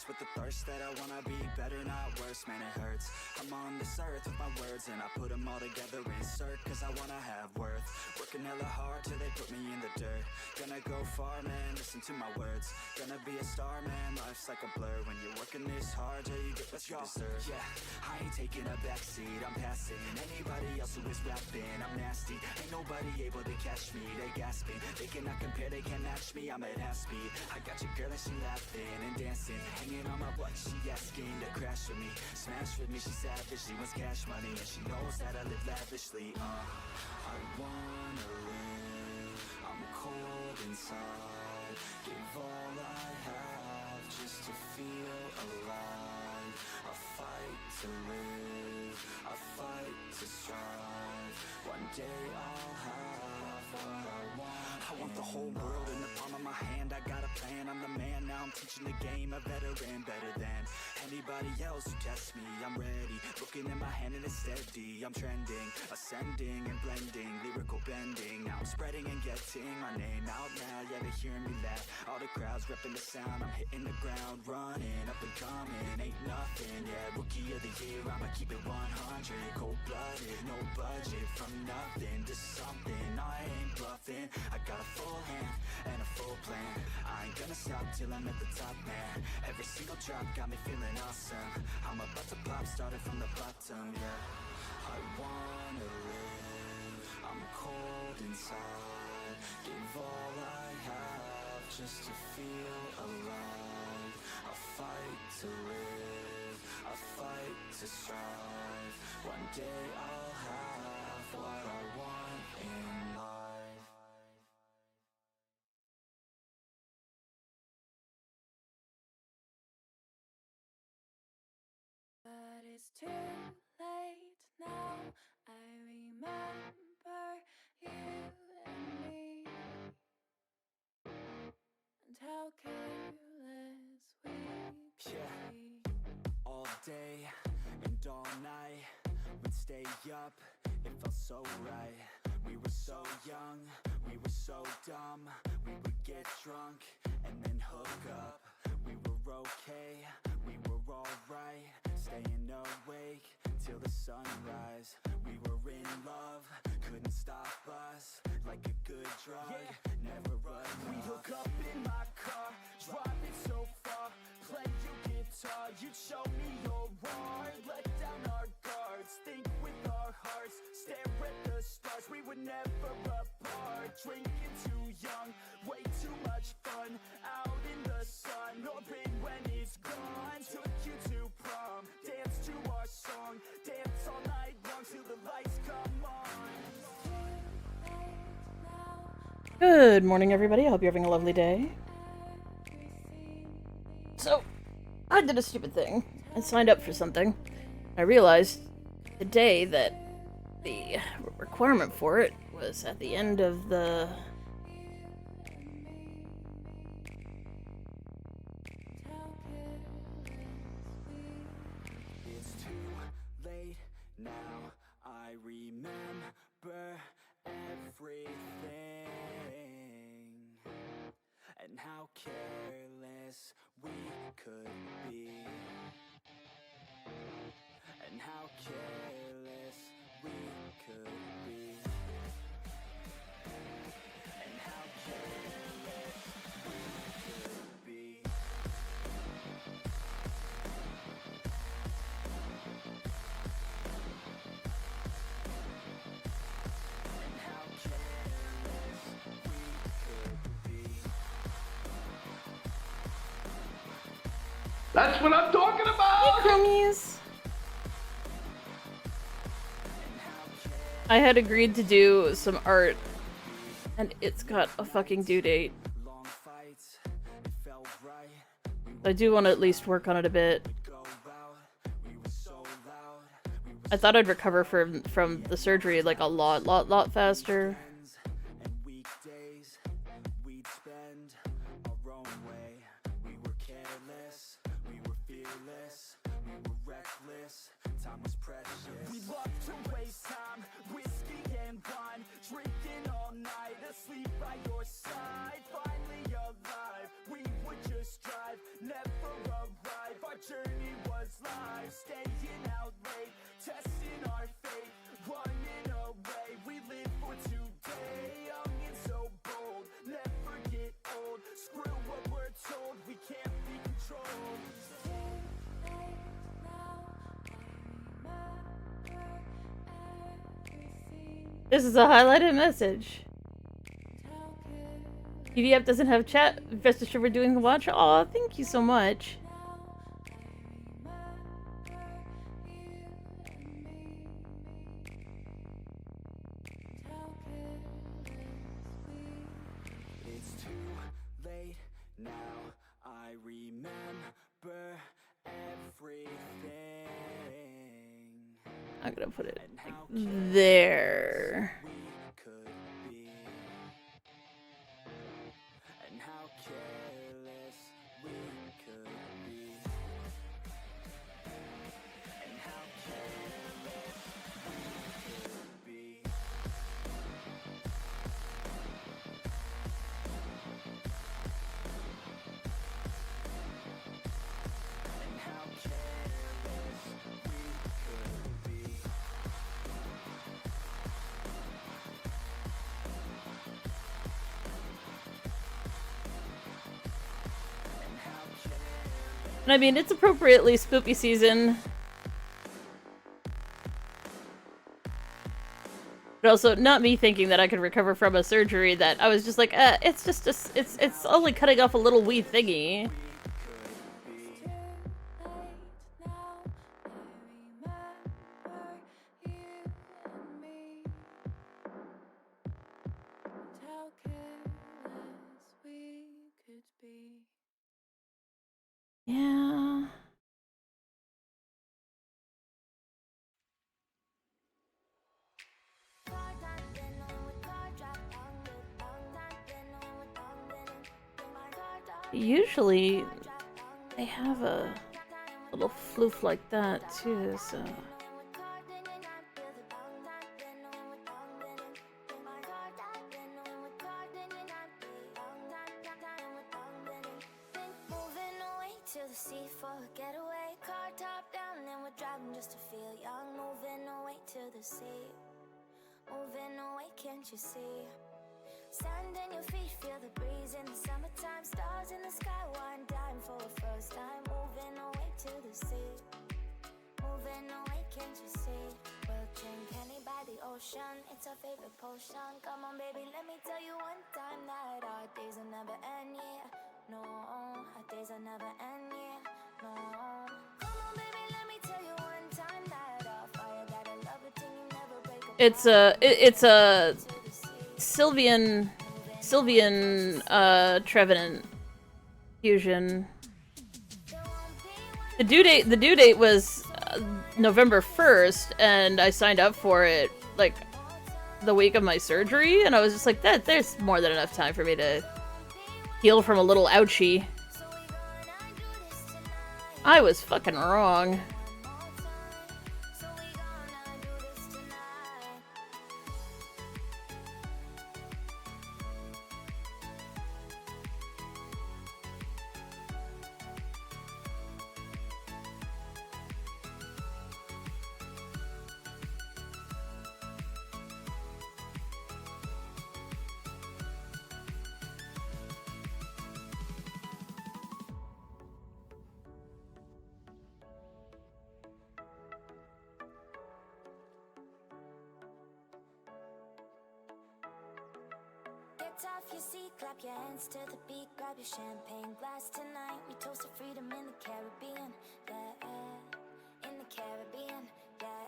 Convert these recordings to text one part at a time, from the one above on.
with the thirst that I wanna be better, not worse. Man, it hurts. I'm on this earth with my words, and I put them all together, insert, cause I wanna have worth. Working hella hard till they put me in the dirt. Gonna go far, man, listen to my words. Gonna be a star, man, life's like a blur. When you're working this hard, yeah, you get what you deserve. Yeah, I ain't taking a backseat, I'm passing anybody else who is rapping. I'm nasty, ain't nobody able to catch me. They gasping, they cannot compare, they can't match me. I'm at half speed, I got your girl and she laughing and dancing, hanging on my butt, she asking to crash with me, smash with me. She savage, she wants cash money, and she knows that I live lavishly. I wanna live, I'm cold inside, give all I have just to feel alive. I fight to live, I fight to strive, one day I'll have what I want. I want the whole world in the palm of my hand, I got a plan, I'm the man, now I'm teaching the game, a veteran, better than anybody else who tests me. I'm ready, looking at my hand and it's steady. I'm trending, ascending and blending, lyrical bending. Now I'm spreading and getting my name out now. Yeah, they hearing me laugh, all the crowds repping the sound. I'm hitting the ground, running, up and coming, ain't nothing. Yeah, rookie of the year, I'ma keep it 100. Cold-blooded, no budget, from nothing to something. I ain't bluffing, I got a full hand and a full plan. I ain't gonna stop till I'm at the top, man. Every single drop got me feeling awesome. I'm about to pop, started from the bottom, yeah. I wanna live, I'm cold inside, give all I have just to feel alive. I fight to live, I fight to strive, one day I'll have what I want in life. But it's too late now, I remember you and me, and how careless we could be. All day and all night, we'd stay up, it felt so right. We were so young, we were so dumb. We would get drunk and then hook up. We were okay, we were alright, staying awake till the sunrise. We were in love, couldn't stop us, like a good drug, never run. We'd hook up in my car, driving so far, play you guitar, you'd show me your art, let down our guards, think with our hearts, stare at the stars. We were never apart, drinking too young, way too much fun, out in the sun, hoping when it's gone. Took you to prom, dance to our song, dance all night long till the lights come on. Good morning, everybody. I hope you're having a lovely day. So, I did a stupid thing. I signed up for something. I realized today that the requirement for it was at the end of the... It's too late now, I remember everything, and how careless we could be, and how careless we could be, and how careless we could be. And how careless we could be. That's what I'm talking about! Crummies! I had agreed to do some art, and it's got a fucking due date. Long fights, it felt right. I do want to at least work on it a bit. Go out, we were so loud. We were I thought I'd recover from the surgery like a lot faster. friends, and weekdays we'd spend our own way. We were careless, we were fearless, we were reckless. Time was precious. We loved to waste time, whiskey and wine, drinking all night, asleep by your side. Finally alive, we would just drive, never arrive. life, staying out late, testing our fate, running away. We live for today, young and so bold, never get old. Screw what we're told, we can't be controlled. This is a highlighted message. PDF doesn't have chat. Rest assured we're doing the watch. Aw, thank you so much. It's too late now, I remember everything. I'm gonna put it like there. We could be, and how careless we could be, and how careless we could be. And how careless we could be. And I mean, it's appropriately spooky season. But also, not me thinking that I could recover from a surgery that I was just like, it's just it's only cutting off a little wee thingy. Yeah. Usually, they have a little floof like that too, so. Moving away, can't you see? Sand in your feet, feel the breeze in the summertime. Stars in the sky, one dime for the first time. Moving away to the sea. Moving away, can't you see? We'll drink honey by the ocean, it's our favorite potion. Come on baby, let me tell you one time that our days will never end, yeah. No, our days will never end, yeah. No. Come on baby, let me tell you one time that our fire got a love it till you never break apart. It's a Sylvian Trevenant fusion. The due date was November 1st, and I signed up for it like the week of my surgery, and I was just like, there's more than enough time for me to heal from a little ouchie. I was fucking wrong. Off your seat, clap your hands to the beat, grab your champagne glass tonight. We toast to freedom in the Caribbean, yeah, in the Caribbean, yeah.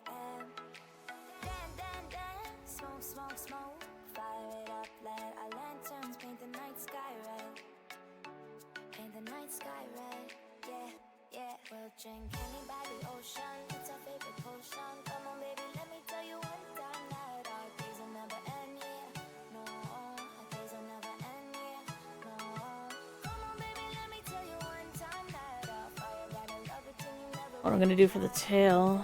Dan, dan, dan, smoke, smoke, smoke, fire it up, let our lanterns paint the night sky red. Paint the night sky red, yeah, yeah. We'll drink honey by the ocean, it's our favorite potion. Come on baby, let me tell you one time that our days will never end, yeah. No, our days will never end, yeah. No. Come on baby, let me tell you one time that our fire got a love it till you never. What I'm gonna do for the tail.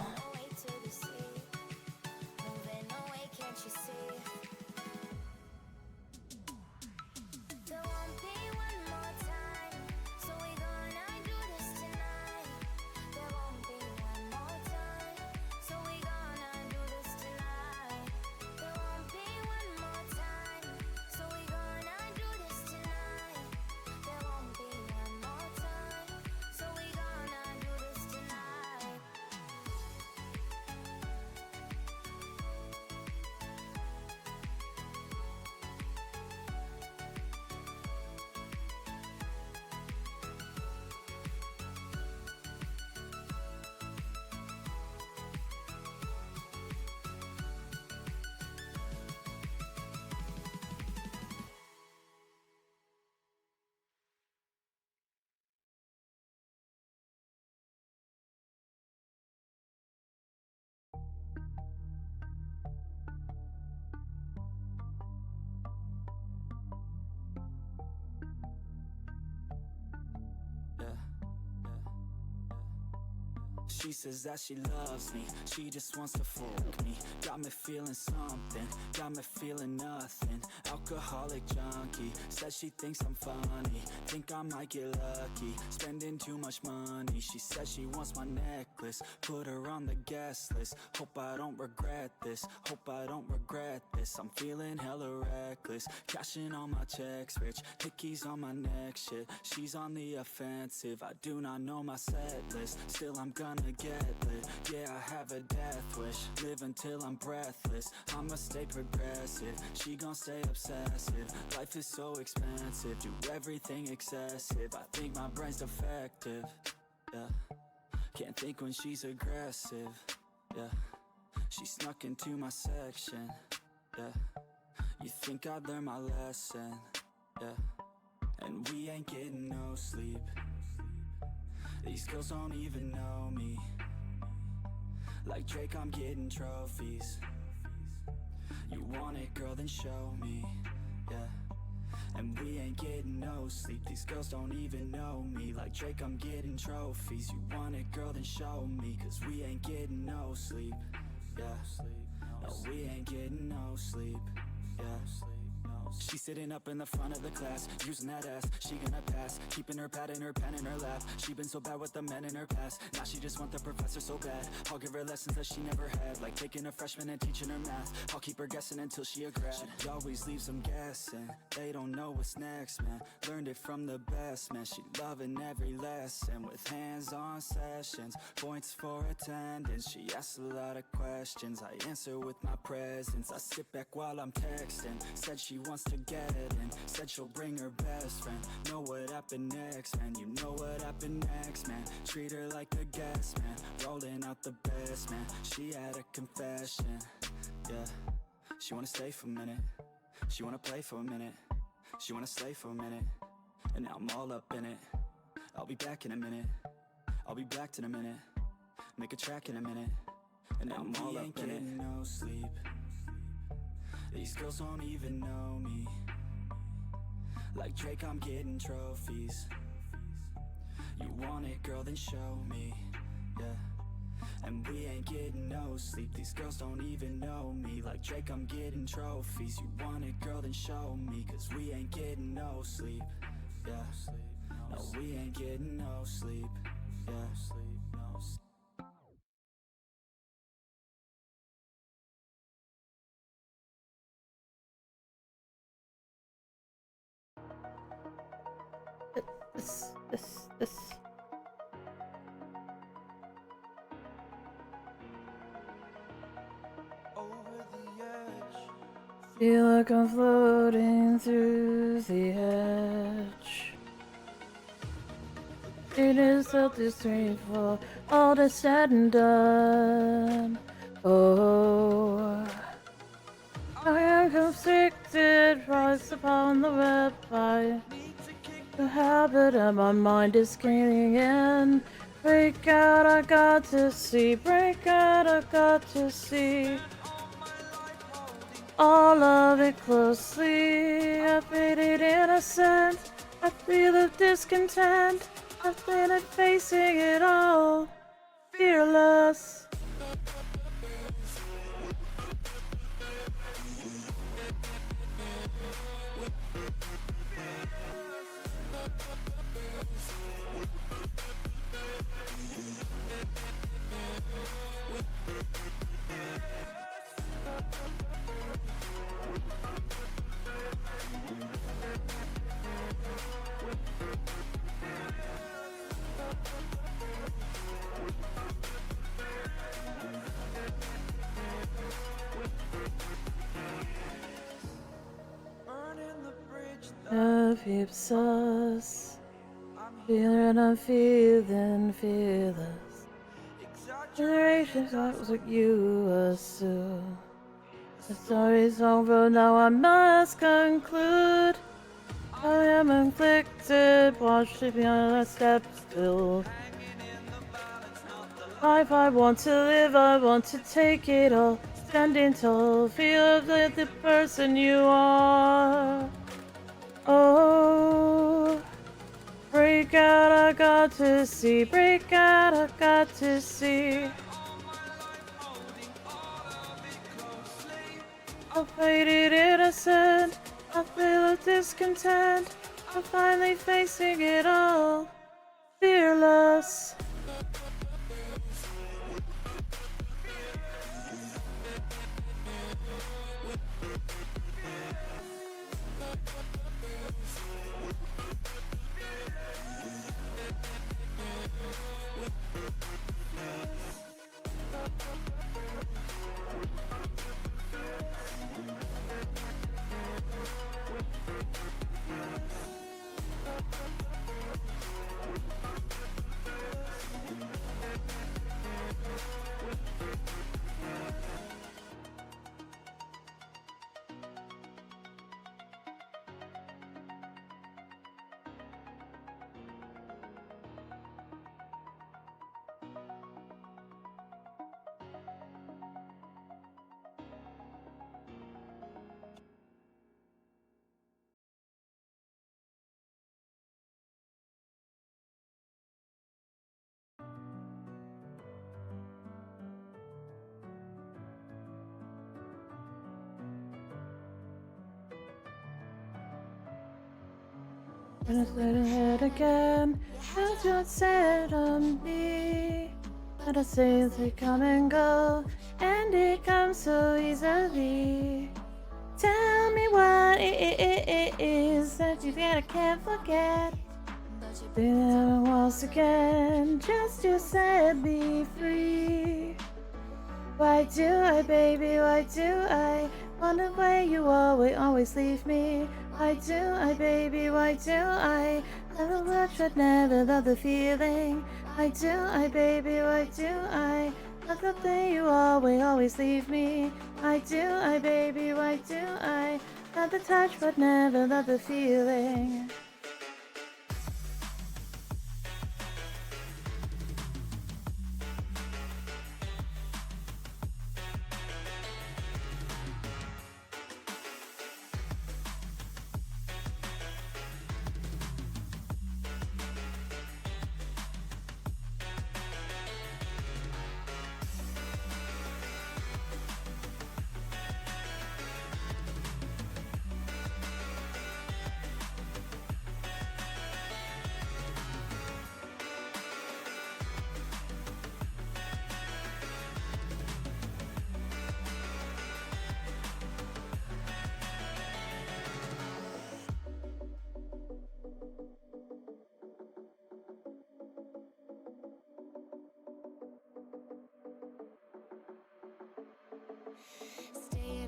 She says that she loves me, she just wants to fuck me. Got me feeling something, got me feeling nothing. Alcoholic junkie, says she thinks I'm funny. Think I might get lucky, spending too much money. She says she wants my necklace, put her on the guest list. Hope I don't regret this, hope I don't regret this. I'm feeling hella reckless, cashing on my checks rich. Hickeys on my neck, shit, she's on the offensive. I do not know my set list, still I'm gonna get lit. Yeah, I have a death wish, live until I'm breathless. I'ma stay progressive, she gon' stay obsessive. Life is so expensive, do everything excessive. I think my brain's defective, yeah. Can't think when she's aggressive, yeah. She snuck into my section, yeah. You think I'd learn my lesson, yeah. And we ain't getting no sleep. These girls don't even know me. Like Drake, I'm getting trophies. You want it, girl, then show me, yeah. And we ain't getting no sleep. These girls don't even know me. Like Drake, I'm getting trophies. You want it, girl, then show me. Cause we ain't getting no sleep, yeah. No, we ain't getting no sleep, yeah. She's sitting up in the front of the class, using that ass, she gonna pass. Keeping her pad and her pen in her lap. She been so bad with the men in her past. Now she just want the professor so bad. I'll give her lessons that she never had, like taking a freshman and teaching her math. I'll keep her guessing until she a grad. She always leaves them guessing, they don't know what's next, man. Learned it from the best, man. She loving every lesson, with hands-on sessions, points for attendance. She asks a lot of questions, I answer with my presence. I sit back while I'm texting, said she wants to get in, said she'll bring her best friend. Know what happened next, man. You know what happened next, man. Treat her like a guest, man. Rolling out the best, man. She had a confession, yeah. She wanna stay for a minute, she wanna play for a minute, she wanna slay for a minute, and now I'm all up in it. I'll be back in a minute, I'll be back in a minute, make a track in a minute, and now I'm all up in it. No sleep, these girls don't even know me. Like Drake, I'm getting trophies. You want it, girl, then show me, yeah. And we ain't getting no sleep. These girls don't even know me. Like Drake, I'm getting trophies. You want it, girl, then show me. Cause we ain't getting no sleep, yeah. No, we ain't getting no sleep, yeah. This. Feel like I'm floating through the edge. It is up the street for all that's said and done. Oh, I am constricted, rise upon the web by the habit of my mind is gaining in. Break out, I got to see. Break out, I got to see. All of it closely. I feel it innocent. I feel the discontent. I feel it facing it all. Fearless. Love keeps us feeling, I'm feeling fearless. Generations was what you assume. The story's over, now I must conclude. I am inflicted, watch it beyond a step still. Life I want to live, I want to take it all. Standing tall, feel like the person you are. Oh, break break out, I got to see. Break out, I got to see. I faded innocent, I feel discontent. I'm finally facing it all, fearless. When I said it again, you just said on me. And I say they come and go, and it comes so easily. Tell me what it is that you got, I can't forget. Then once again, just you said be free. Why do I, baby, why do I wonder why you always leave me? Why do I, baby, why do I love the much but never love the feeling? Why do I, baby, why do I love the way you always leave me? Why do I, baby, why do I love the touch but never love the feeling?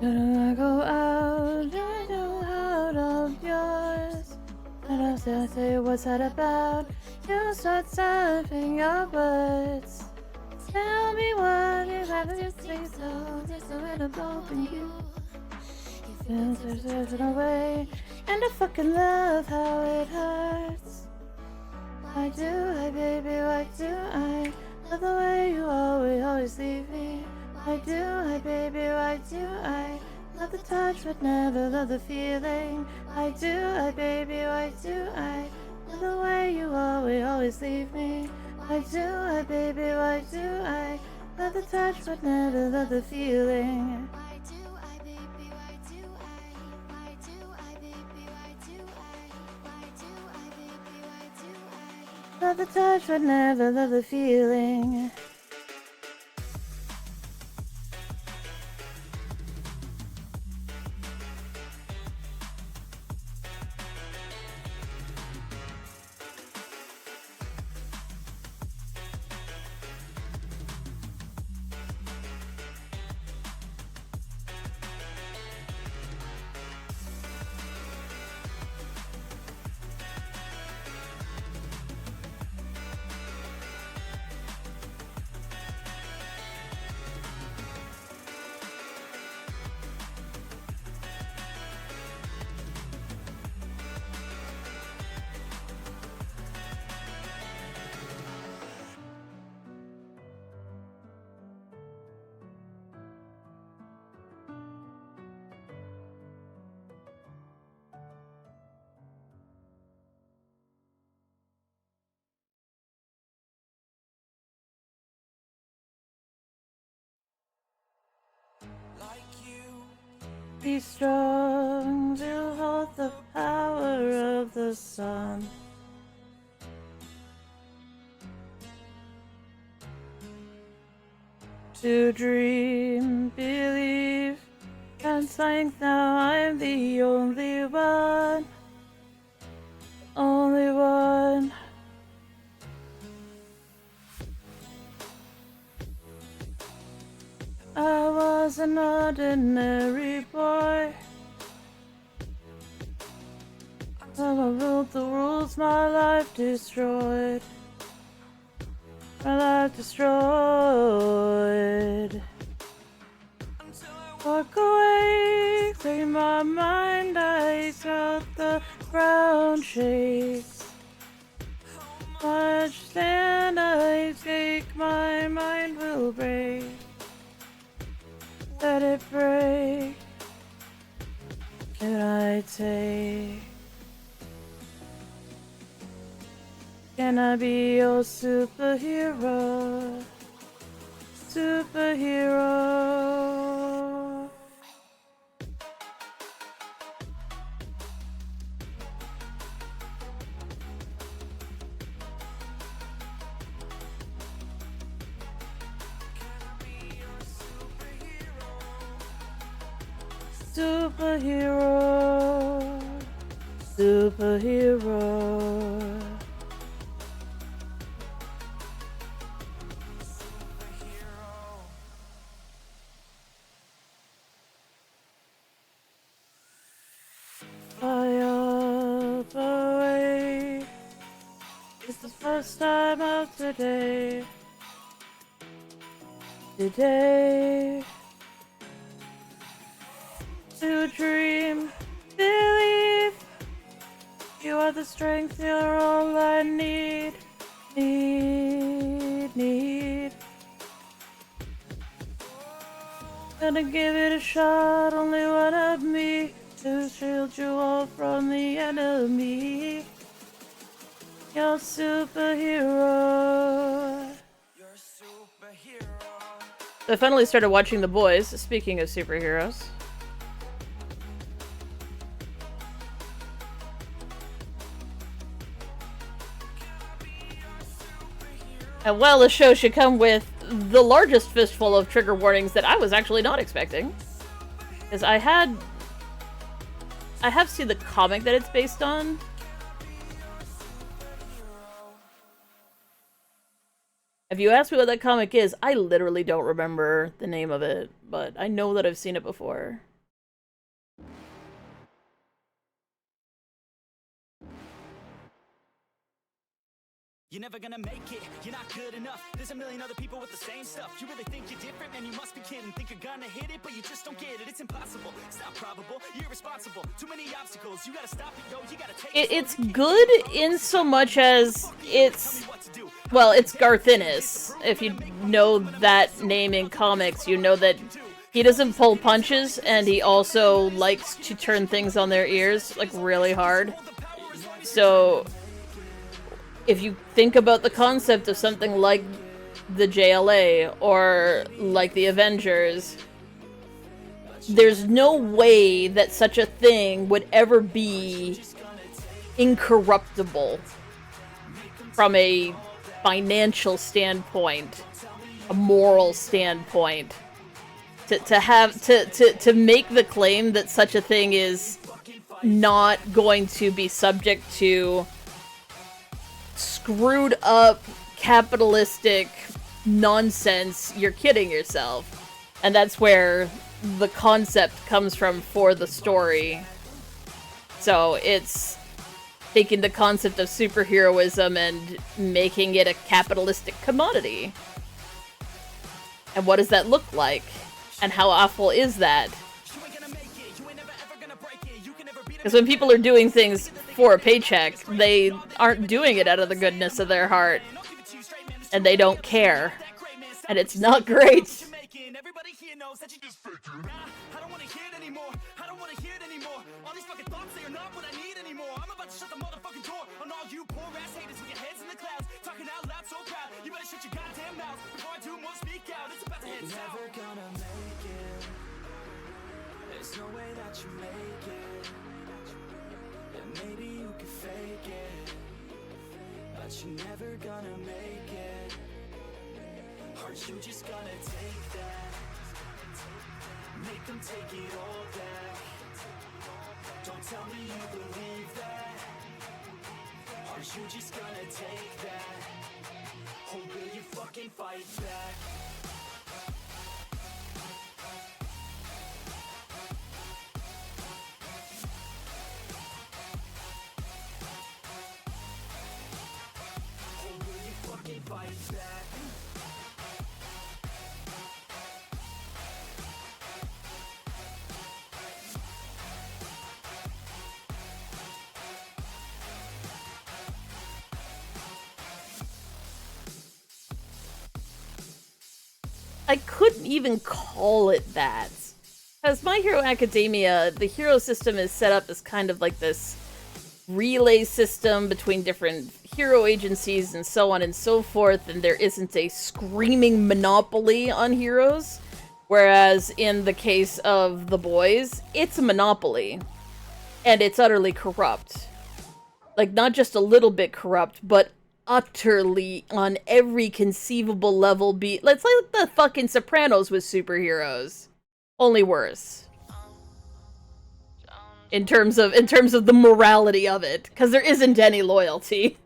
When I go out, I go out of yours. And I say, what's that about? You start surfing your words. Tell me what you have to say, so there's no way to open you. There's it away, and I fucking love how it hurts. Why do I, baby, why do I love the way you always leave me? Why do I, baby, why do I love the touch but never love the feeling? Why do I, baby, why do I love the way you always leave me? Why do I, baby, why do I love the touch but never love the feeling? Why do I, baby, why do I? Why do I, baby, why do I? Why do I, baby, why do I? Love the touch but never love the feeling. Be strong to hold the power of the sun. To dream, believe, and think now I'm the only one. Only one. I was an ordinary boy. When I ruled the rules, my life destroyed. My life destroyed. Walk away, clear my mind, I felt the ground shakes. Much stand I take, my mind will break. Let it break. Can I take? Can I be your superhero? Superhero. Superhero. Superhero. Fly up away. It's the first time of today. Today. To dream, believe. You are the strength, you're all I need. Need. Gonna give it a shot, only one of me. To shield you all from the enemy. You're superhero. I finally started watching The Boys, speaking of superheroes. And while the show should come with the largest fistful of trigger warnings that I was actually not expecting, is I have seen the comic that it's based on. If you ask me what that comic is, I literally don't remember the name of it, but I know that I've seen it before. You're never gonna make it, you're not good enough. There's a million other people with the same stuff. You really think you're different, man, you must be kidding. Think you're gonna hit it, but you just don't get it. It's impossible, it's not probable, you're irresponsible. Too many obstacles, you gotta stop it, yo, you gotta take it. It's good in so much as it's... Well, it's Garth Ennis. If you know that name in comics, you know that he doesn't pull punches, and he also likes to turn things on their ears, like, really hard. So... if you think about the concept of something like the JLA or like the Avengers, there's no way that such a thing would ever be incorruptible from a financial standpoint, a moral standpoint. To make the claim that such a thing is not going to be subject to screwed up capitalistic nonsense, you're kidding yourself. And that's where the concept comes from for the story. So it's taking the concept of superheroism and making it a capitalistic commodity. And what does that look like? And how awful is that? Because when people are doing things for a paycheck, they aren't doing it out of the goodness of their heart. And they don't care. And it's not great. There's no way that you make it, and maybe you can fake it, but you're never gonna make it. Aren't you just gonna take that? Make them take it all back. Don't tell me you believe that. Aren't you just gonna take that? Or will you fucking fight back? Or will you fucking fight back? I couldn't even call it that. Because My Hero Academia, the hero system is set up as kind of like this relay system between different hero agencies and so on and so forth, and there isn't a screaming monopoly on heroes. Whereas in the case of the boys, it's a monopoly. And it's utterly corrupt. Like, not just a little bit corrupt, but utterly on every conceivable level. It's like the fucking Sopranos with superheroes, only worse. In terms of the morality of it, because there isn't any loyalty.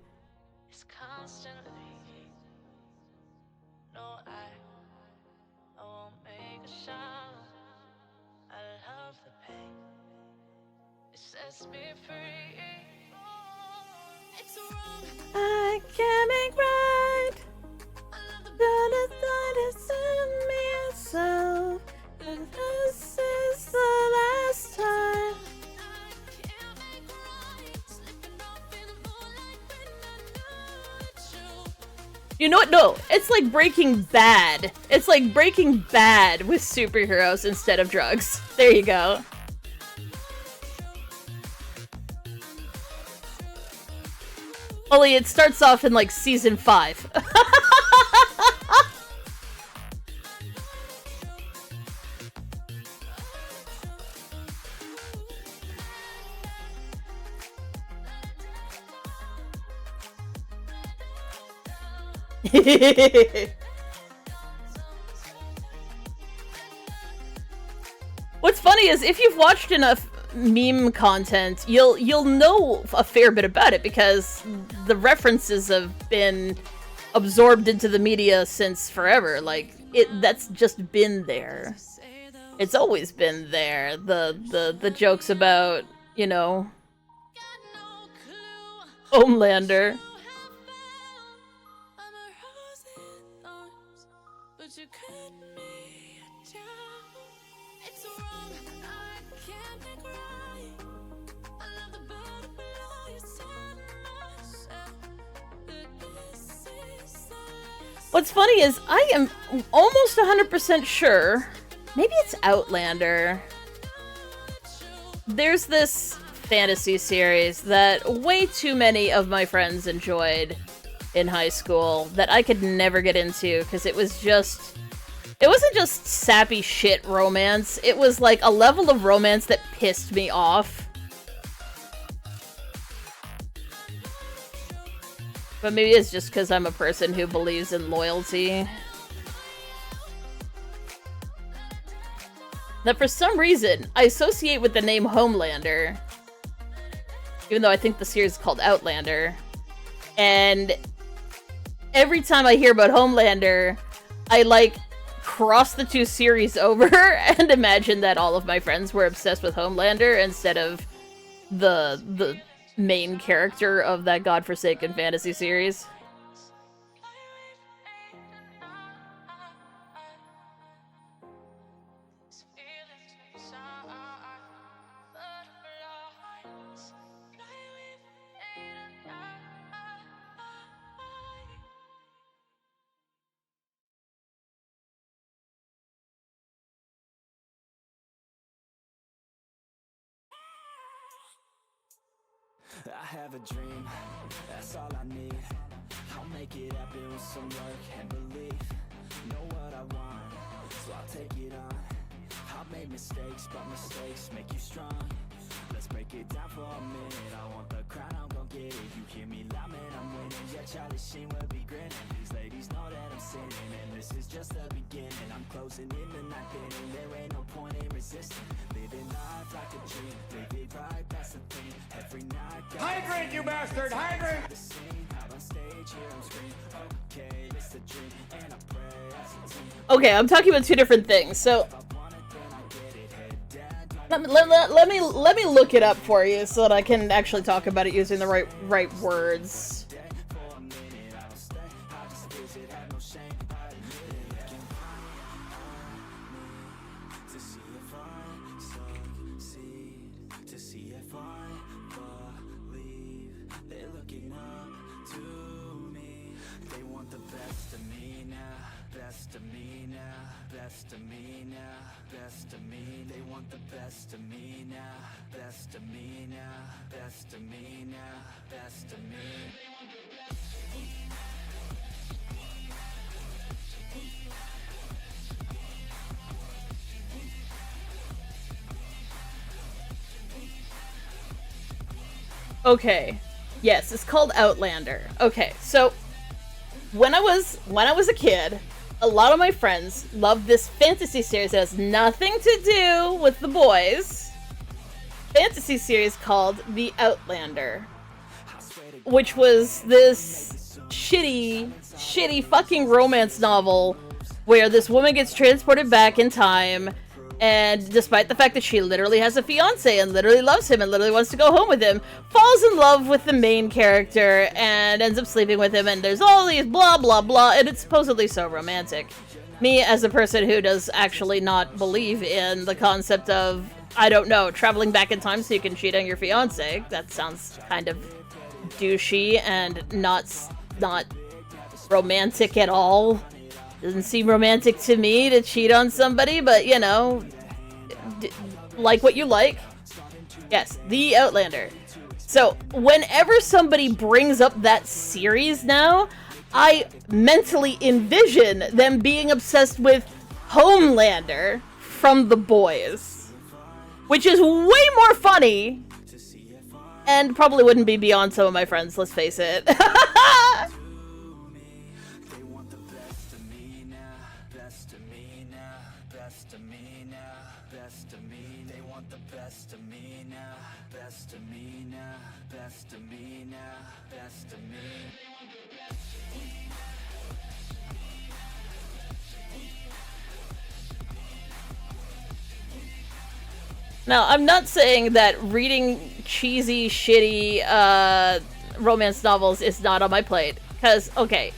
I can't make right. Gonna find myself. This is the last time. You know what? No, it's like Breaking Bad. It's like Breaking Bad with superheroes instead of drugs. There you go. Only it starts off in, like, season 5. What's funny is, if you've watched enough meme content, you'll know a fair bit about it, because the references have been absorbed into the media since forever. Like, that's just been there. It's always been there. The jokes about, you know, Homelander. What's funny is, I am almost 100% sure, maybe it's Outlander. There's this fantasy series that way too many of my friends enjoyed in high school that I could never get into, because it wasn't just sappy shit romance, it was like a level of romance that pissed me off. But maybe it's just because I'm a person who believes in loyalty. That for some reason, I associate with the name Homelander. Even though I think the series is called Outlander. And every time I hear about Homelander, I, like, cross the two series over and imagine that all of my friends were obsessed with Homelander instead of the main character of that godforsaken fantasy series. I have a dream, that's all I need. I'll make it happen with some work and belief. Know what I want, so I'll take it on. I'll make mistakes, but mistakes make you strong. Let's break it down for a minute. I want the crown, I'm gon' get it. You hear me loud, man, I'm winning. Yeah, Charlie Sheen will be grinning. These ladies know that I'm sinning, and this is just the beginning. I'm closing in the night inning. There ain't no point in resisting. Living life like a dream, live it right, that's the thing. Every night, Hydrate, you bastard! Hydrate! the scene, out on stage, here I'm screaming. Okay, it's the dream, and I pray as a team. Okay, I'm talking about two different things. So let me look it up for you so that I can actually talk about it using the right words. Best of me now, best of me now, best of me. They want the best of me now, best of me now, best of me now, best of me. Okay. Yes, it's called Outlander. Okay, so when I was a kid, a lot of my friends loved this fantasy series that has nothing to do with the boys. Fantasy series called The Outlander, which was this shitty fucking romance novel where this woman gets transported back in time, and despite the fact that she literally has a fiance and literally loves him and literally wants to go home with him, falls in love with the main character and ends up sleeping with him, and there's all these blah blah blah, and it's supposedly so romantic. Me, as a person who does actually not believe in the concept of, I don't know, traveling back in time so you can cheat on your fiance, that sounds kind of douchey and not romantic at all. Doesn't seem romantic to me to cheat on somebody, but, you know, like what you like. Yes, The Outlander. So, whenever somebody brings up that series now, I mentally envision them being obsessed with Homelander from The Boys, which is way more funny, and probably wouldn't be beyond some of my friends, let's face it. Now, I'm not saying that reading cheesy, shitty, romance novels is not on my plate. Because, okay,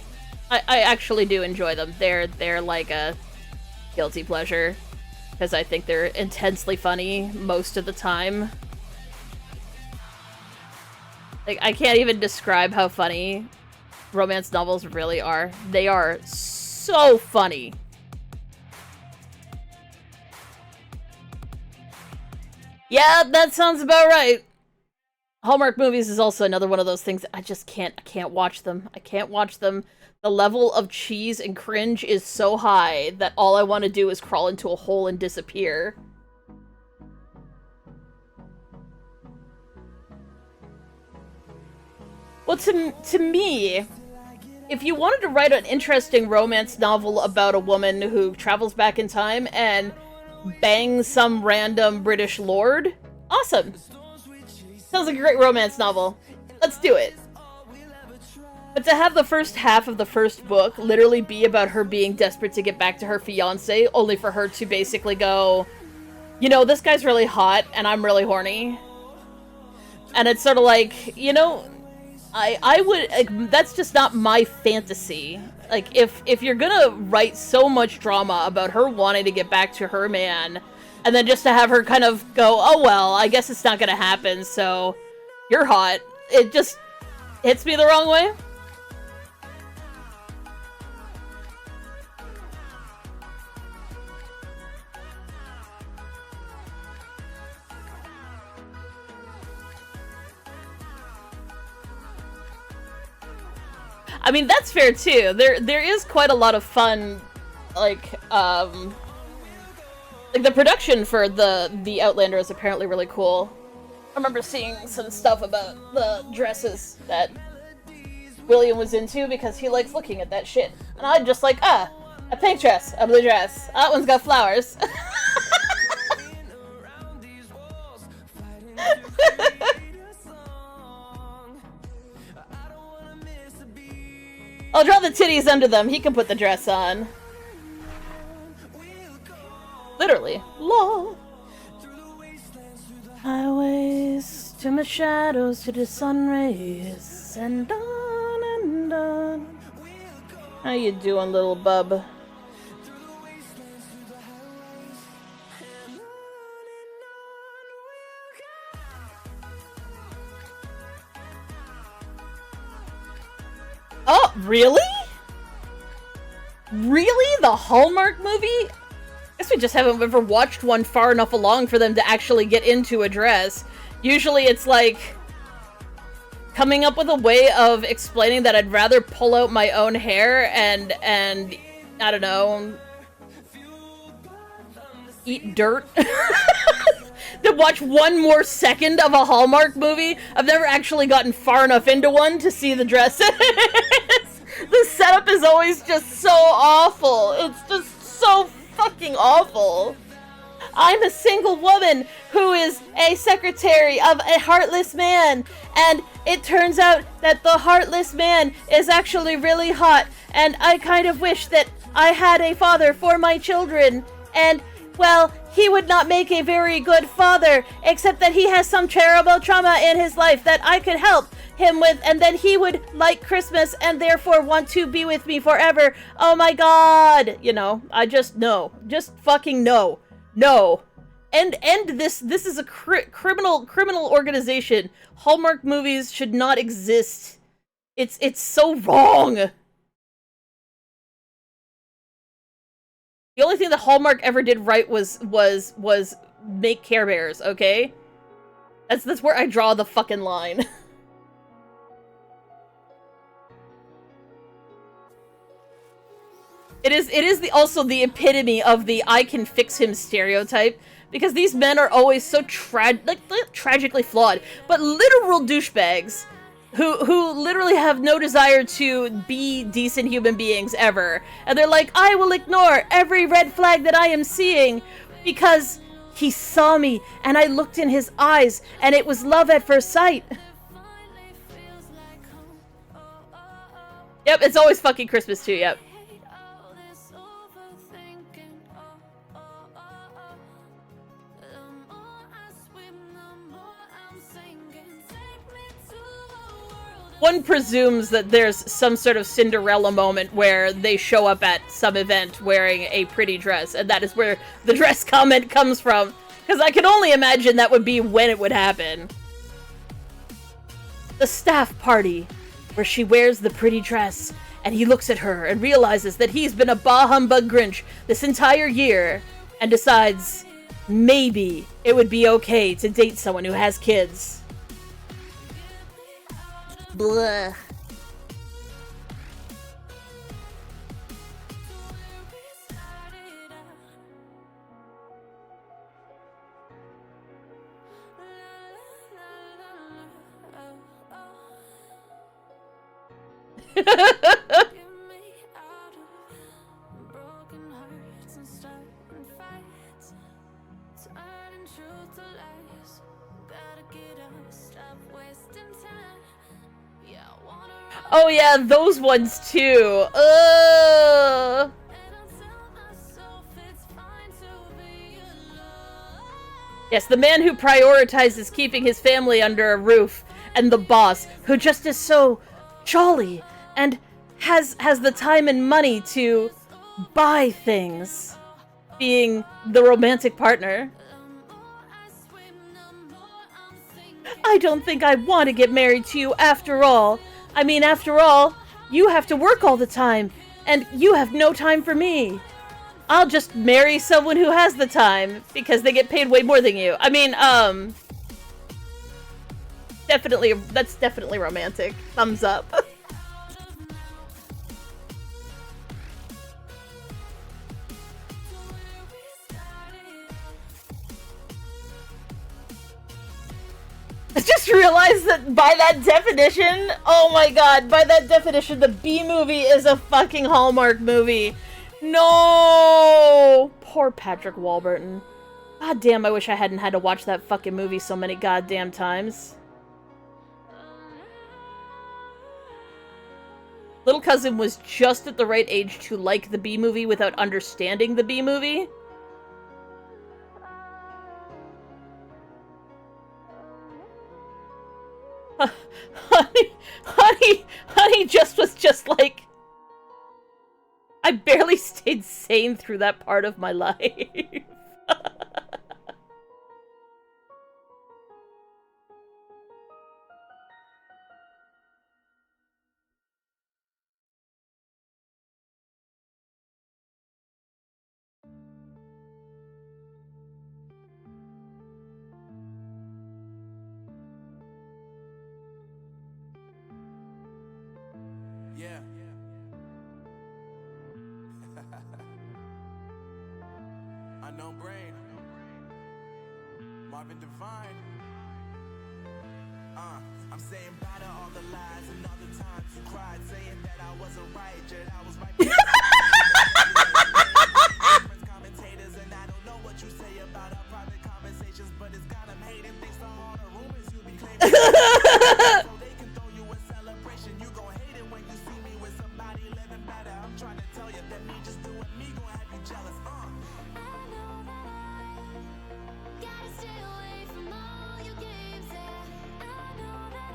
I actually do enjoy them. They're like a guilty pleasure. Because I think they're intensely funny most of the time. Like, I can't even describe how funny romance novels really are. They are so funny. Yeah, that sounds about right. Hallmark movies is also another one of those things that I can't watch them. I can't watch them. The level of cheese and cringe is so high that all I want to do is crawl into a hole and disappear. Well, to me, if you wanted to write an interesting romance novel about a woman who travels back in time and bangs some random British lord, awesome. Sounds like a great romance novel. Let's do it. But to have the first half of the first book literally be about her being desperate to get back to her fiancé, only for her to basically go, you know, this guy's really hot and I'm really horny. And it's sort of like, you know, I would, like, that's just not my fantasy. Like, if you're gonna write so much drama about her wanting to get back to her man, and then just to have her kind of go, oh well, I guess it's not gonna happen, so you're hot, it just hits me the wrong way. I mean, that's fair too. There is quite a lot of fun, like, Like, the production for the Outlander is apparently really cool. I remember seeing some stuff about the dresses that William was into because he likes looking at that shit. And I'm just like, a pink dress, a blue dress. That one's got flowers. I'll draw the titties under them. He can put the dress on. Literally. Lol. Highways to my shadows to the sun rays and on and on. How you doing, little bub? Oh, really? Really? The Hallmark movie? I guess we just haven't ever watched one far enough along for them to actually get into a dress. Usually it's like coming up with a way of explaining that I'd rather pull out my own hair and I don't know, eat dirt to watch one more second of a Hallmark movie. I've never actually gotten far enough into one to see the dresses. The setup is always just so awful. It's just so fucking awful. I'm a single woman who is a secretary of a heartless man, and it turns out that the heartless man is actually really hot, and I kind of wish that I had a father for my children, and, well, he would not make a very good father, except that he has some terrible trauma in his life that I could help him with, and then he would like Christmas and therefore want to be with me forever. Oh my god! You know, I just, no. Just fucking no. No. End this. This is a criminal organization. Hallmark movies should not exist. It's so wrong. The only thing that Hallmark ever did right was make Care Bears, okay? That's where I draw the fucking line. It is also the epitome of the I can fix him stereotype, because these men are always so tragically flawed, but literal douchebags who literally have no desire to be decent human beings ever. And they're like, I will ignore every red flag that I am seeing because he saw me and I looked in his eyes and it was love at first sight. Yep, it's always fucking Christmas too, yep. One presumes that there's some sort of Cinderella moment where they show up at some event wearing a pretty dress, and that is where the dress comment comes from. Because I can only imagine that would be when it would happen. The staff party, where she wears the pretty dress, and he looks at her and realizes that he's been a bah humbug Grinch this entire year, and decides maybe it would be okay to date someone who has kids. Blah. Oh yeah, those ones too. Yes, the man who prioritizes keeping his family under a roof, and the boss who just is so jolly and has the time and money to buy things, being the romantic partner. I don't think I want to get married to you after all. I mean, after all, you have to work all the time, and you have no time for me. I'll just marry someone who has the time, because they get paid way more than you. I mean, that's definitely romantic. Thumbs up. I just realized that by that definition, oh my god, by that definition, the B movie is a fucking Hallmark movie. No! Poor Patrick Warburton. God damn, I wish I hadn't had to watch that fucking movie so many goddamn times. Little cousin was just at the right age to like the B movie without understanding the B movie. Honey just was just like, I barely stayed sane through that part of my life. Yeah. Unknown brain. Marvin Devine. I'm saying bye to all the lies and all the times you cried, saying that I wasn't right, yet I was right. Commentators, and I don't know what you say about our private conversations, but it's got them hating thanks to all the rumors you be claiming. So they can throw you a celebration. You gon' hate it when you see me with somebody living better. I'm trying to tell you that me just doing me gon' have you jealous. Gotta stay away from all your games, yeah. I know that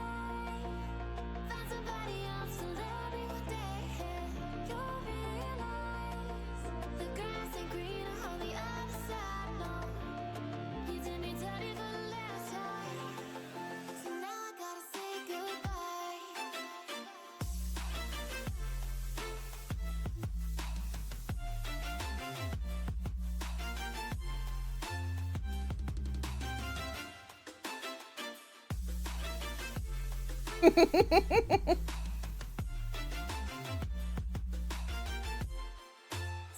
I found somebody else to love me one day. You'll realize the grass ain't greener on the other side, no. You did me dirty for the last time, so now I gotta say goodbye.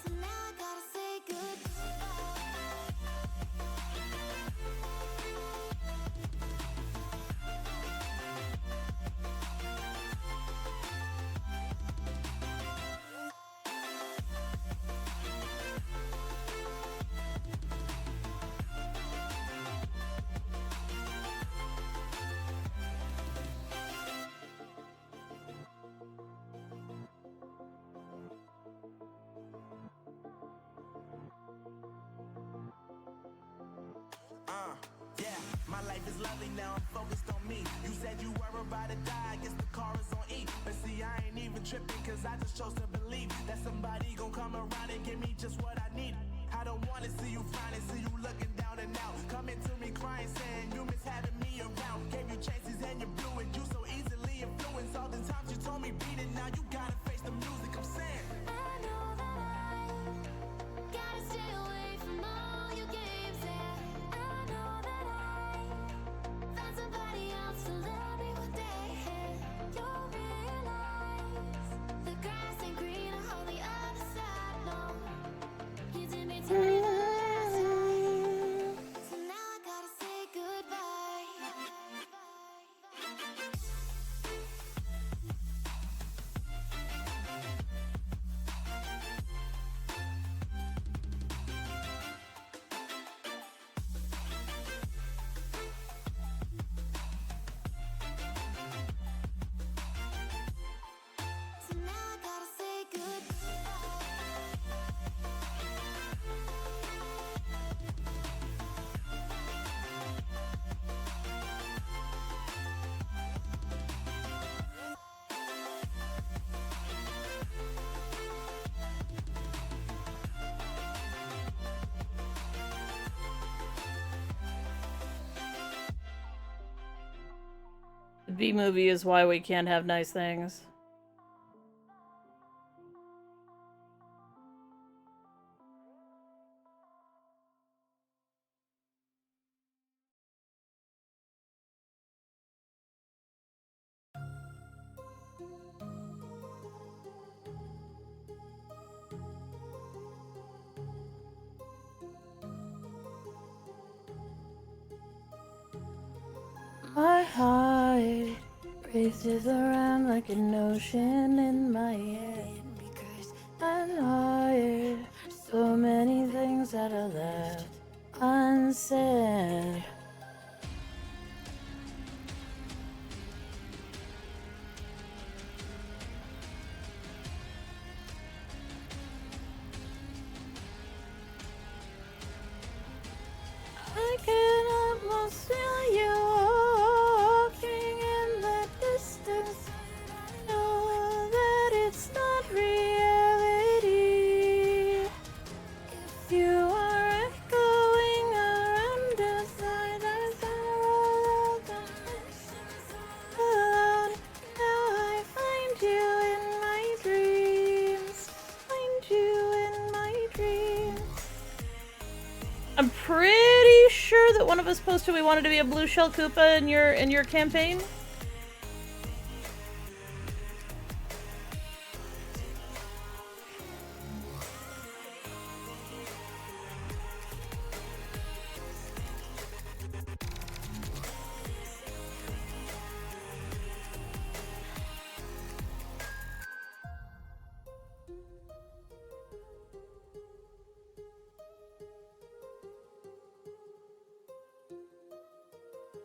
So now I gotta say goodbye. Yeah, my life is lovely now, I'm focused on me. You said you were about to die, I guess the car is on E. But see, I ain't even tripping, cause I just chose to believe that somebody gon' come around and give me just what I need. I don't wanna see you finding, see you looking down and out. Coming to me crying, saying you miss having me around. Gave you chances and you blew it, you so easily influenced. All the times you told me beat it, now you gotta face the music, I'm saying. I know that I gotta stay away from all your games, yeah. I know that I found somebody else to love me one day. You'll realize the grass ain't greener on the other side, no. You did me dirty the last time, so now I gotta say goodbye. So now I gotta say goodbye. The B movie is why we can't have nice things. My heart races around like an ocean in my head. I'm tired. So many things that are left unsaid. I can almost feel you walking in the distance. Know that it's not reality. You are echoing around inside as I roll the dimensions alone. Now I find you in my dreams. Find you in my dreams. I'm pretty sure that one of us posted we wanted to be a blue shell Koopa in your campaign.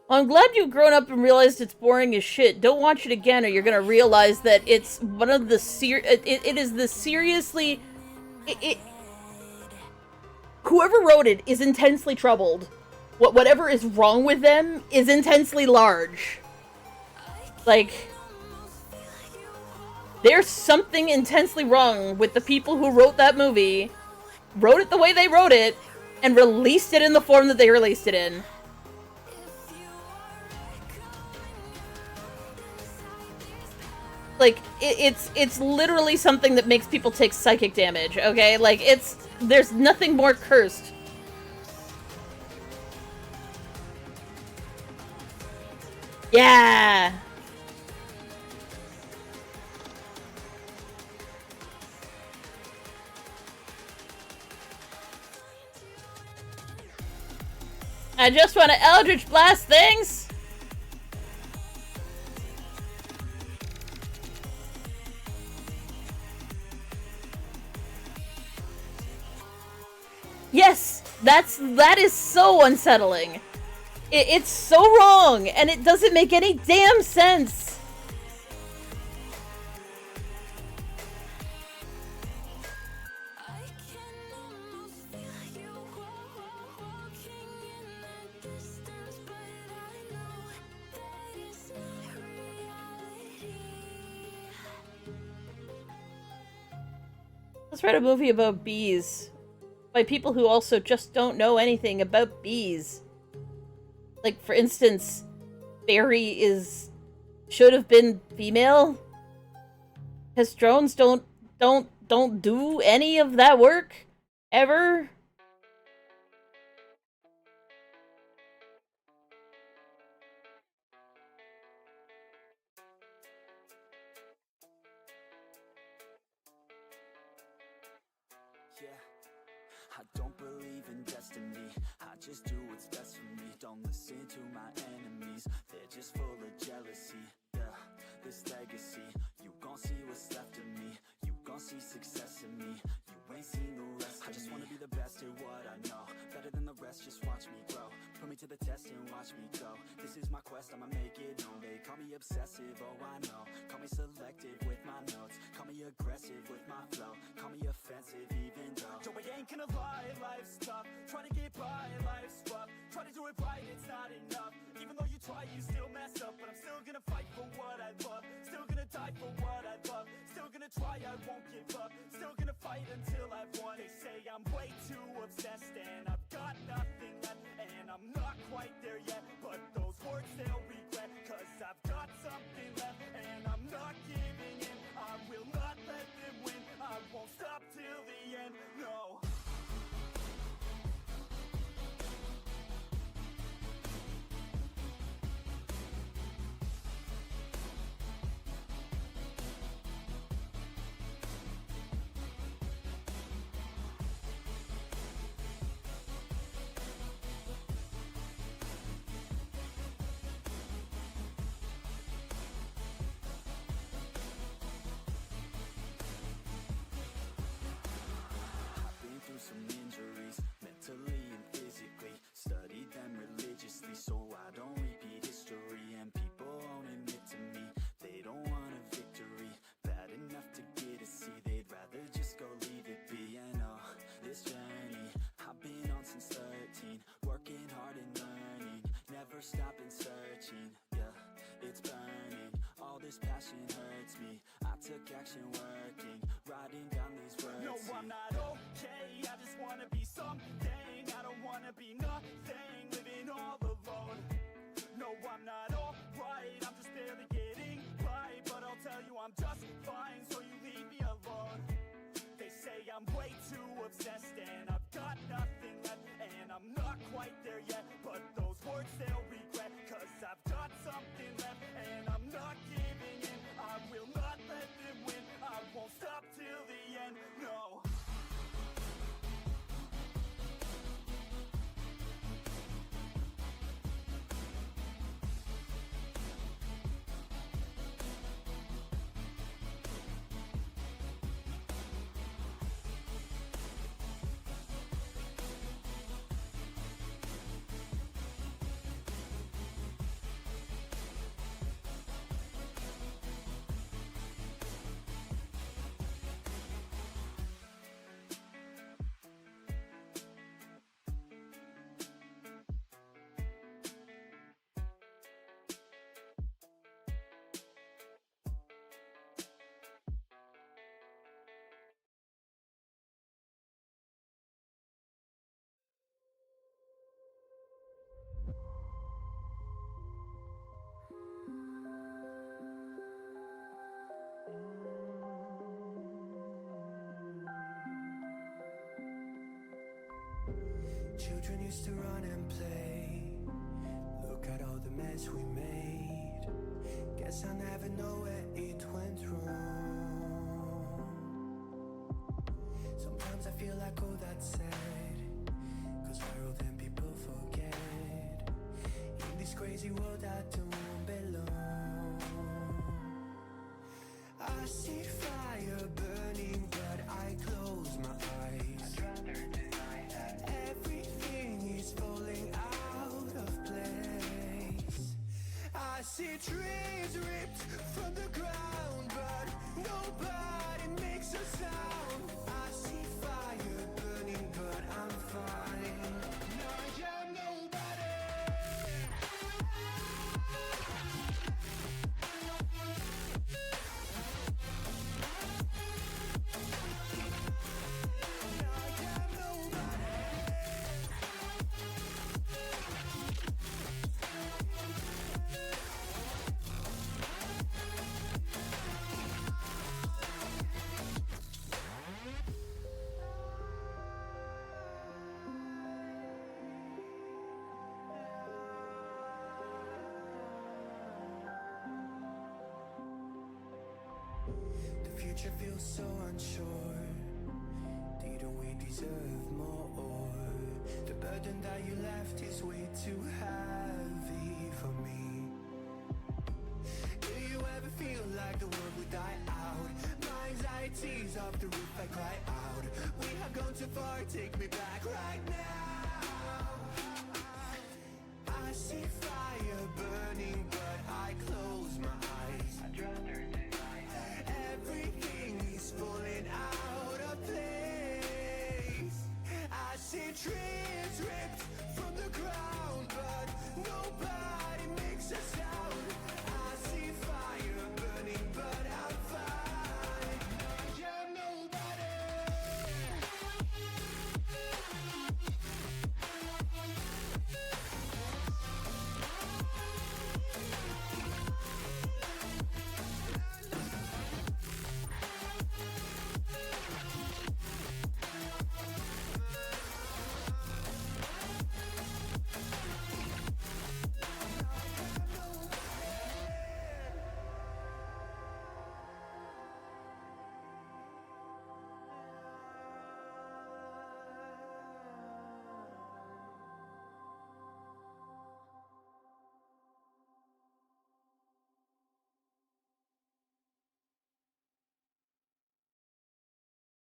Well, I'm glad you've grown up and realized it's boring as shit. Don't watch it again or you're gonna realize that it's one of the it is the seriously... Whoever wrote it is intensely troubled. Whatever is wrong with them is intensely large. Like... There's something intensely wrong with the people who wrote that movie, wrote it the way they wrote it, and released it in the form that they released it in. Like, it's literally something that makes people take psychic damage, okay? Like, there's nothing more cursed. Yeah! I just want to Eldritch Blast things! Yes! That is so unsettling. It's so wrong, and it doesn't make any damn sense! Let's write a movie about bees. By people who also just don't know anything about bees. Like, for instance, Barry should have been female. Because drones don't do any of that work. Ever. I don't believe in destiny, I just do what's best for me. Don't listen to my enemies, they're just full of jealousy. Yeah, this legacy, you gon' see what's left of me. You gon' see success in me, you ain't seen the rest of me. I just wanna be the best at what I know, better than the rest, just watch me grow. Put me to the test and watch me go. This is my quest, I'ma make it known. They call me obsessive, oh I know. Call me selective with my notes, call me aggressive with my flow. Call me offensive even though Joe, I ain't gonna lie, life's tough. Try to get by, life's rough. Try to do it right, it's not enough. Even though you try, you still mess up. But I'm still gonna fight for what I love. Still gonna die for what I love. Still gonna try, I won't give up. Still gonna fight until I've won. They say I'm way too obsessed and I've got nothing left. And I'm not quite there yet, but those words they'll regret. Cause I've got something left and I'm not giving in. I will not let them win. I won't stop till the end, no. this passion hurts me. I took action working, writing down these words. No, I'm not okay, I just wanna be something. I don't wanna be nothing, living all alone. No, I'm not alright, I'm just barely getting by. But I'll tell you I'm just fine, so you leave me alone. They say I'm way too obsessed and I've got nothing left. And I'm not quite there yet, but those words they'll regret. Cause I've got something left and I'm not giving in. I will not let them win, I won't stop till the end, no. Children used to run and play. Look at all the mess we made. Guess I never know where it went wrong. Sometimes I feel like all that's said, cause we're old and people forget. In this crazy world I don't belong. I see fire burning but I close my eyes. I'd rather deny that. Everything is falling out of place. I see trees ripped from the ground but nobody makes a sound. I see fire burning but I'm fine. I am nobody. The future feels so unsure. Didn't we deserve more? The burden that you left is way too heavy for me. Do you ever feel like the world would die out? My anxiety's off the roof, I cry out. We have gone too far, take me back right now. I see fire burning but I close my eyes. I'd rather deny that. Everything is falling out of place. I see trees ripped from the ground but nobody makes a sound. I see fire burning but I'm fine. I am nobody.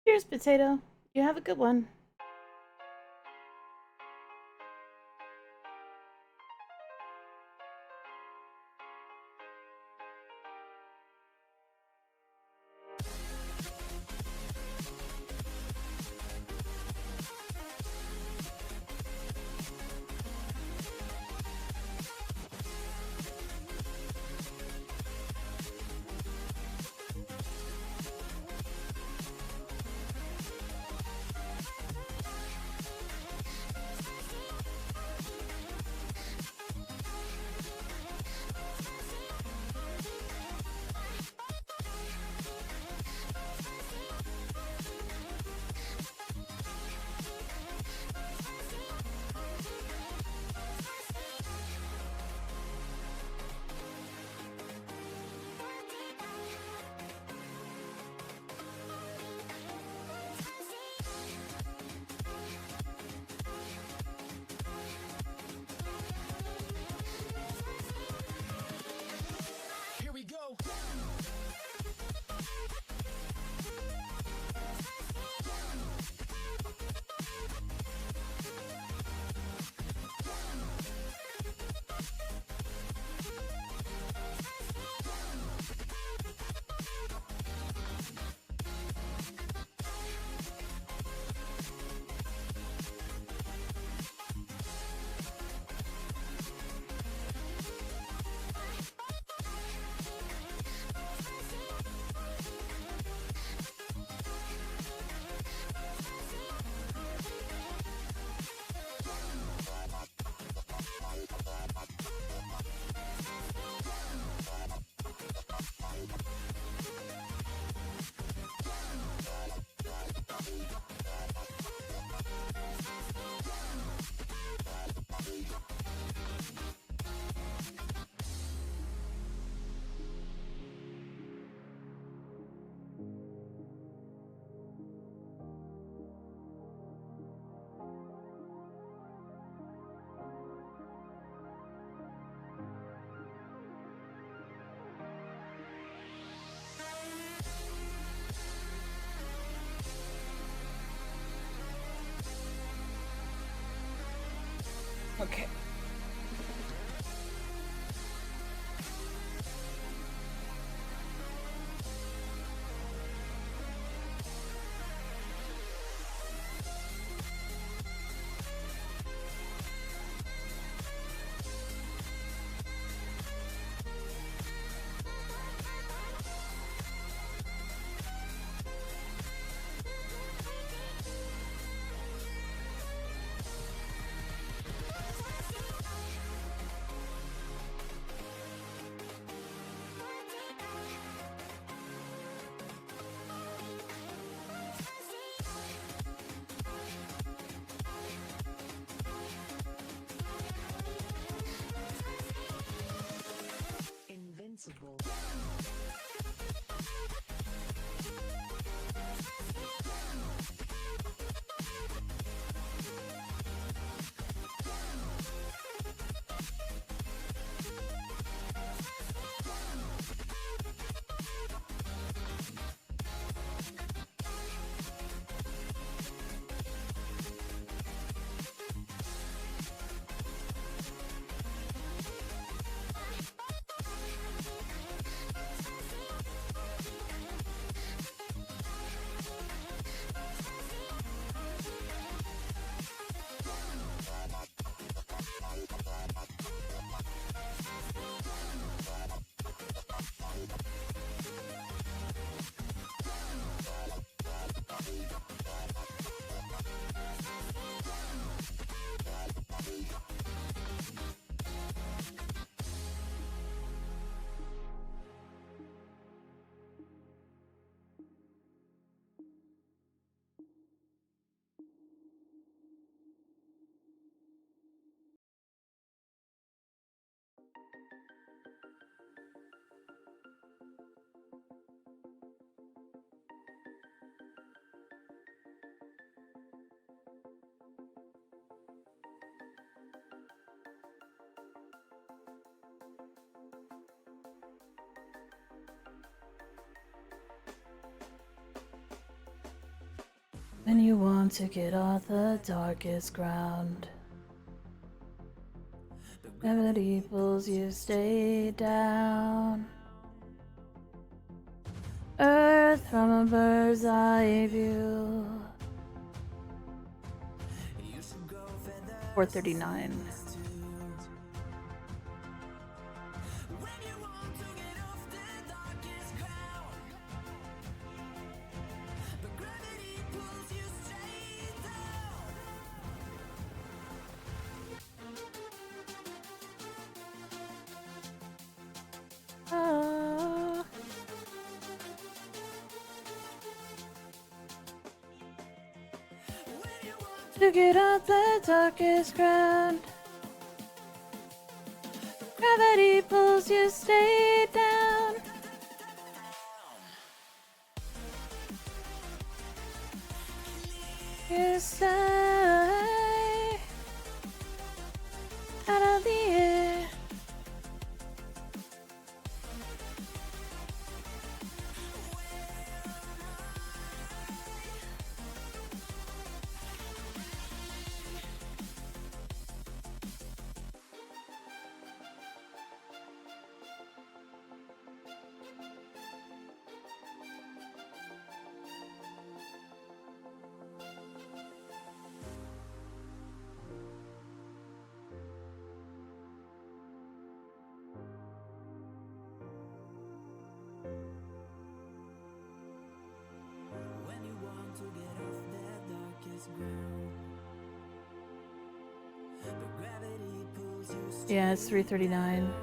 Cheers, potato. You have a good one. Okay. Invincible. When you want to get off the darkest ground, gravity pulls you stay down. Earth from a bird's eye view. 439. To get off the darkest ground, gravity pulls you stay down. You stay out of the air. Yeah, it's 339.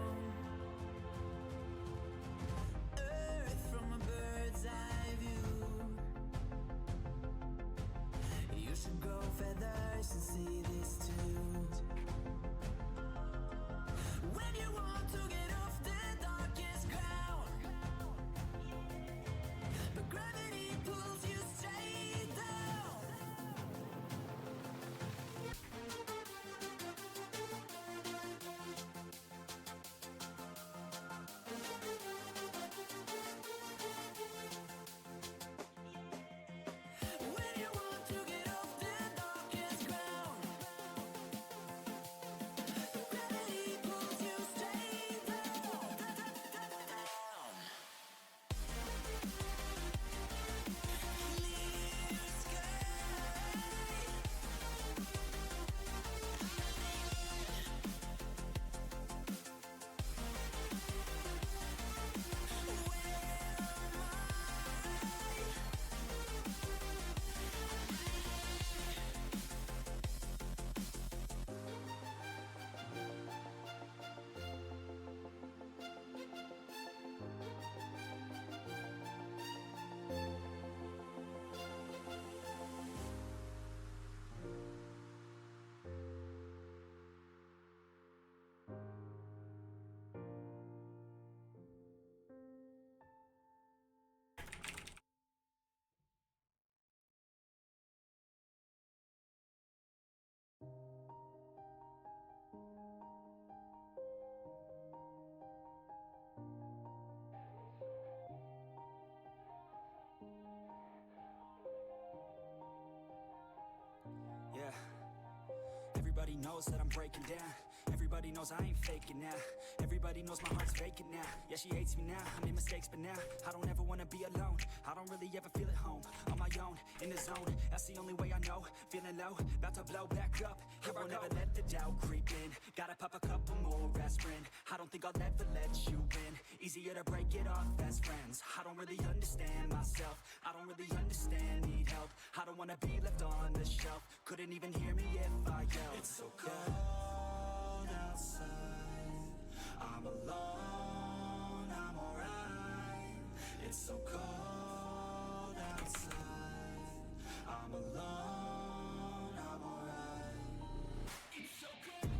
knows that I'm breaking down. Everybody knows I ain't faking now. Everybody knows my heart's vacant now. Yeah, she hates me now, I made mistakes but now I don't ever wanna be alone. I don't really ever feel at home. On my own, in the zone, that's the only way I know. Feeling low, about to blow back up. Here I never let the doubt creep in. Gotta pop a couple more aspirin. I don't think I'll ever let you in. Easier to break it off as friends. I don't really understand myself. I don't really understand, need help. I don't wanna be left on the shelf. Couldn't even hear me if I yelled. It's so cold outside, I'm alone, I'm alright. It's so cold outside, I'm alone, I'm alright. It's so cold.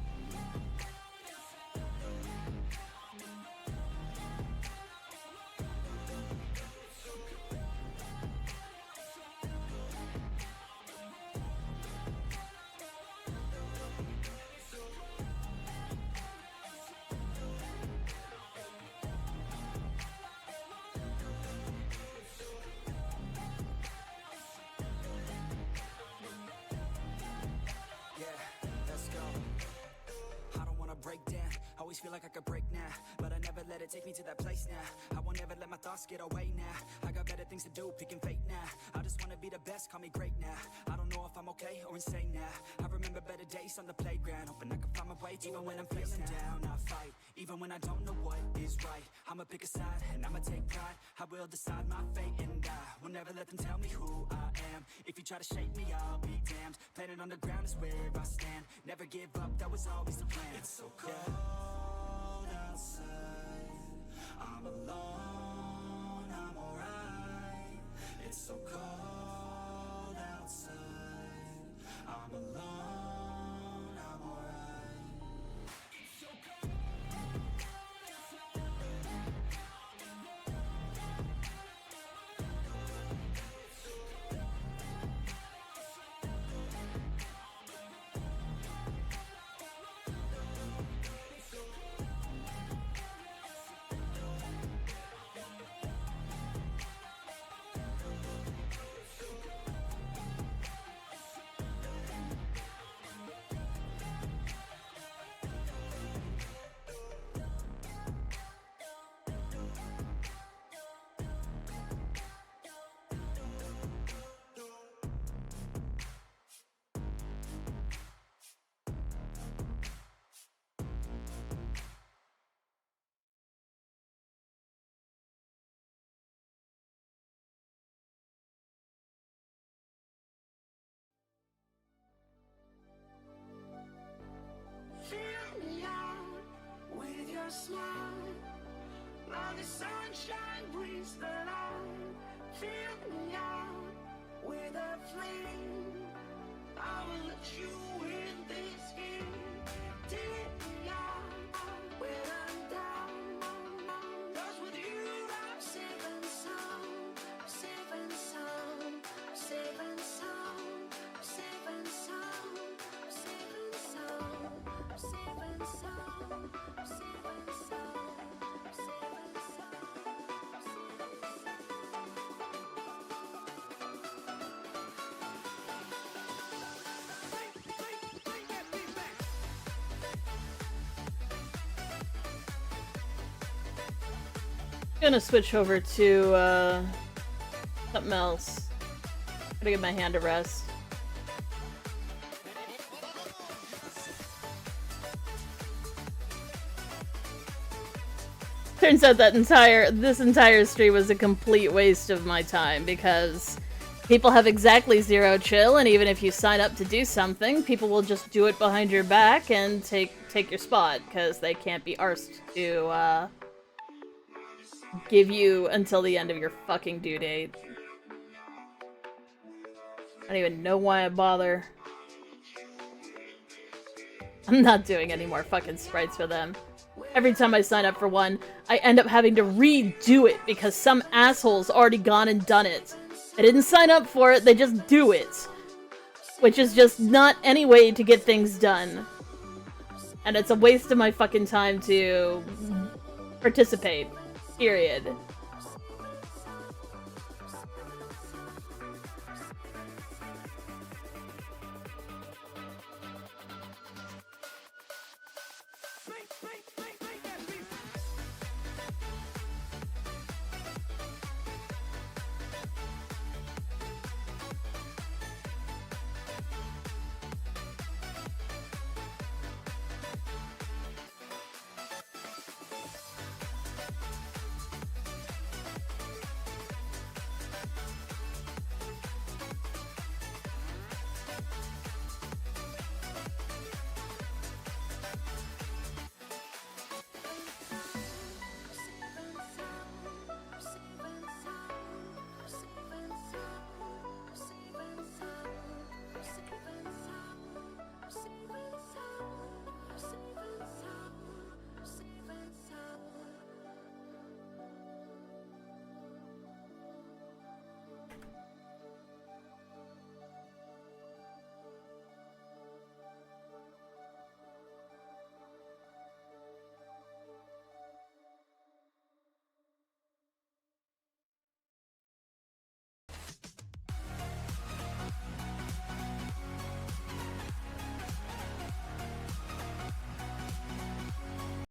Break down, always feel like I could break now, but I never let it take me to that place now. I won't ever let my thoughts get away now. I got better things to do, picking fate now. I just wanna be the best, call me great now. I don't know if I'm okay or insane now. I remember better days on the playground, hoping I can find my way. Even when I'm feeling down, I fight. Even when I don't know what is right, I'ma pick a side and I'ma take pride. I will decide my fate and I will never let them tell me who I am. If you try to shake me, I'll be damned. Planet on the ground is where I stand. Never give up, that was always the plan. It's so cold outside, I'm alone, I'm alright. It's so cold outside, I'm alone, I'm alright. It's so cold. Fill me out with your smile. Now the sunshine brings the light. Fill me out with a flame. I will let you in this game. Take me out when I'm down. 'Cause with you I'm safe and sound. I'm safe and sound. I'm safe and sound. I'm safe and sound. I'm safe and sound. I'm safe and sound. I'm safe and sound. I'm safe and sound. Gonna switch over to something else. Gotta give my hand a rest. Turns out that this entire stream was a complete waste of my time because people have exactly zero chill, and even if you sign up to do something, people will just do it behind your back and take your spot because they can't be arsed to give you until the end of your fucking due date. I don't even know why I bother. I'm not doing any more fucking sprites for them. Every time I sign up for one, I end up having to redo it because some asshole's already gone and done it. They didn't sign up for it, they just do it. Which is just not any way to get things done. And it's a waste of my fucking time to participate. Period.